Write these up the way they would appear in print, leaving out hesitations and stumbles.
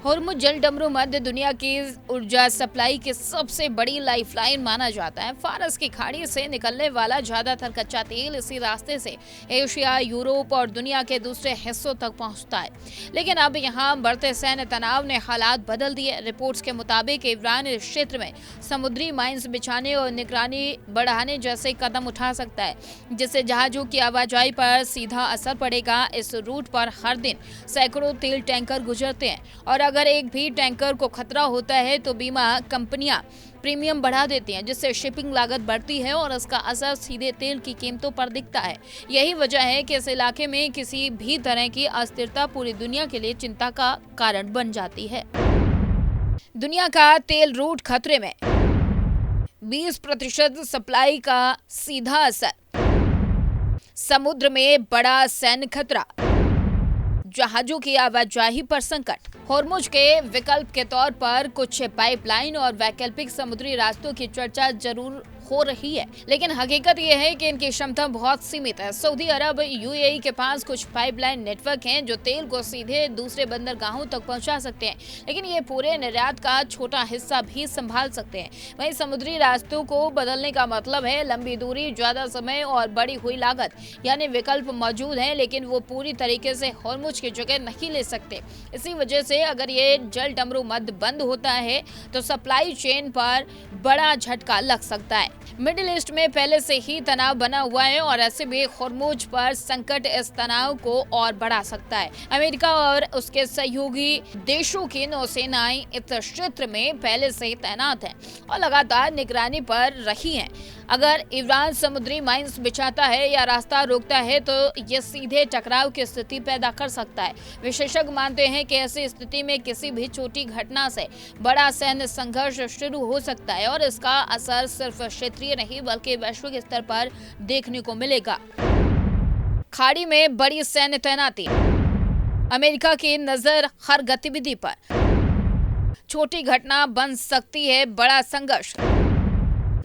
होर्मुज जलडमरू मध्य दुनिया की ऊर्जा सप्लाई की सबसे बड़ी लाइफलाइन माना जाता है। फारस की खाड़ी से निकलने वाला ज्यादातर कच्चा तेल इसी रास्ते से एशिया, यूरोप और दुनिया के दूसरे हिस्सों तक पहुंचता है। लेकिन अब यहां बढ़ते सैन्य तनाव ने हालात बदल दिए। रिपोर्ट्स के मुताबिक ईरान इस क्षेत्र में समुद्री माइंस बिछाने और निगरानी बढ़ाने जैसे कदम उठा सकता है, जिससे जहाजों की आवाजाही पर सीधा असर पड़ेगा। इस रूट पर हर दिन सैकड़ों तेल टैंकर गुजरते हैं और अगर एक भी टैंकर को खतरा होता है तो बीमा कंपनियां प्रीमियम बढ़ा देती हैं, जिससे शिपिंग लागत बढ़ती है और इसका असर सीधे तेल की कीमतों पर दिखता है। यही वजह है कि इस इलाके में किसी भी तरह की अस्थिरता पूरी दुनिया के लिए चिंता का कारण बन जाती है। दुनिया का तेल रूट खतरे में, 20% सप्लाई का सीधा असर, समुद्र में बड़ा सैन्य खतरा, जहाजों की आवाजाही पर संकट। होर्मुज के विकल्प के तौर पर कुछ पाइपलाइन और वैकल्पिक समुद्री रास्तों की चर्चा जरूर हो रही है, लेकिन हकीकत यह है कि इनकी क्षमता बहुत सीमित है। सऊदी अरब, यूएई के पास कुछ पाइपलाइन नेटवर्क हैं जो तेल को सीधे दूसरे बंदरगाहों तक पहुंचा सकते हैं, लेकिन ये पूरे निर्यात का छोटा हिस्सा भी संभाल सकते हैं। वहीं समुद्री रास्तों को बदलने का मतलब है लंबी दूरी, ज्यादा समय और बढ़ी हुई लागत। यानी विकल्प मौजूद हैं, लेकिन वो पूरी तरीके से होर्मुज की जगह नहीं ले सकते। इसी वजह से अगर ये जल डमरू मध्य बंद होता है तो सप्लाई चेन पर बड़ा झटका लग सकता है। मिडिल ईस्ट में पहले से ही तनाव बना हुआ है और ऐसे में होर्मुज पर संकट इस तनाव को और बढ़ा सकता है। अमेरिका और उसके सहयोगी देशों की नौसेनाएं इस क्षेत्र में पहले से ही तैनात हैं और लगातार निगरानी पर रही हैं। अगर ईरान समुद्री माइंस बिछाता है या रास्ता रोकता है तो यह सीधे टकराव की स्थिति पैदा कर सकता है। विशेषज्ञ मानते हैं कि ऐसी स्थिति में किसी भी छोटी घटना से बड़ा सैन्य संघर्ष शुरू हो सकता है और इसका असर सिर्फ क्षेत्रीय नहीं बल्कि वैश्विक स्तर पर देखने को मिलेगा। खाड़ी में बड़ी सैन्य तैनाती, अमेरिका की नजर हर गतिविधि पर, छोटी घटना बन सकती है बड़ा संघर्ष,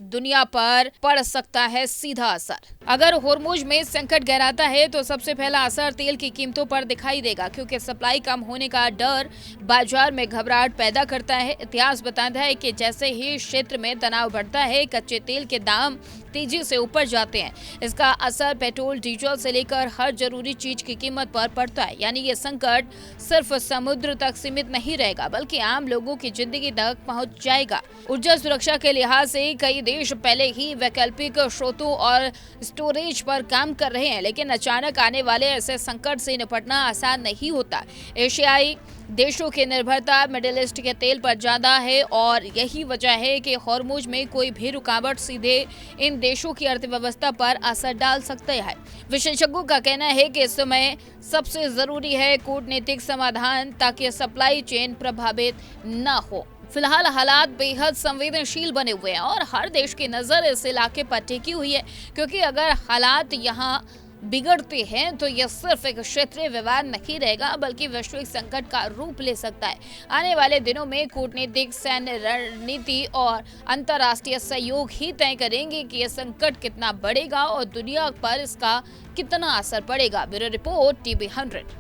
दुनिया पर पड़ सकता है सीधा असर। अगर होर्मुज में संकट गहराता है तो सबसे पहला असर तेल की कीमतों पर दिखाई देगा, क्योंकि सप्लाई कम होने का डर बाजार में घबराहट पैदा करता है। इतिहास बताता है कि जैसे ही क्षेत्र में तनाव बढ़ता है, कच्चे तेल के दाम तेजी से ऊपर जाते हैं। इसका असर पेट्रोल, डीजल से लेकर हर जरूरी चीज की कीमत पर पड़ता है। यानी ये संकट सिर्फ समुद्र तक सीमित नहीं रहेगा बल्कि आम लोगों की जिंदगी तक पहुंच जाएगा। ऊर्जा सुरक्षा के लिहाज से कई देश पहले ही वैकल्पिक स्रोतों और स्टोरेज पर काम कर रहे हैं, लेकिन अचानक आने वाले ऐसे संकट से निपटना आसान नहीं होता। एशियाई देशों की निर्भरता मिडिल ईस्ट के तेल पर ज्यादा है और यही वजह है कि होर्मुज में कोई भी रुकावट सीधे इन देशों की अर्थव्यवस्था पर असर डाल सकता है। विशेषज्ञों का कहना है कि इस समय सबसे जरूरी है कूटनीतिक समाधान ताकि सप्लाई चेन प्रभावित न हो। फिलहाल हालात बेहद संवेदनशील बने हुए हैं और हर देश की नजर इस इलाके पर टिकी हुई है, क्योंकि अगर हालात यहाँ बिगड़ते हैं तो यह सिर्फ एक क्षेत्रीय विवाद नहीं रहेगा बल्कि वैश्विक संकट का रूप ले सकता है। आने वाले दिनों में कूटनीतिक, सैन्य रणनीति और अंतर्राष्ट्रीय सहयोग ही तय करेंगे कि यह संकट कितना बढ़ेगा और दुनिया पर इसका कितना असर पड़ेगा। Bureau report, TV 100।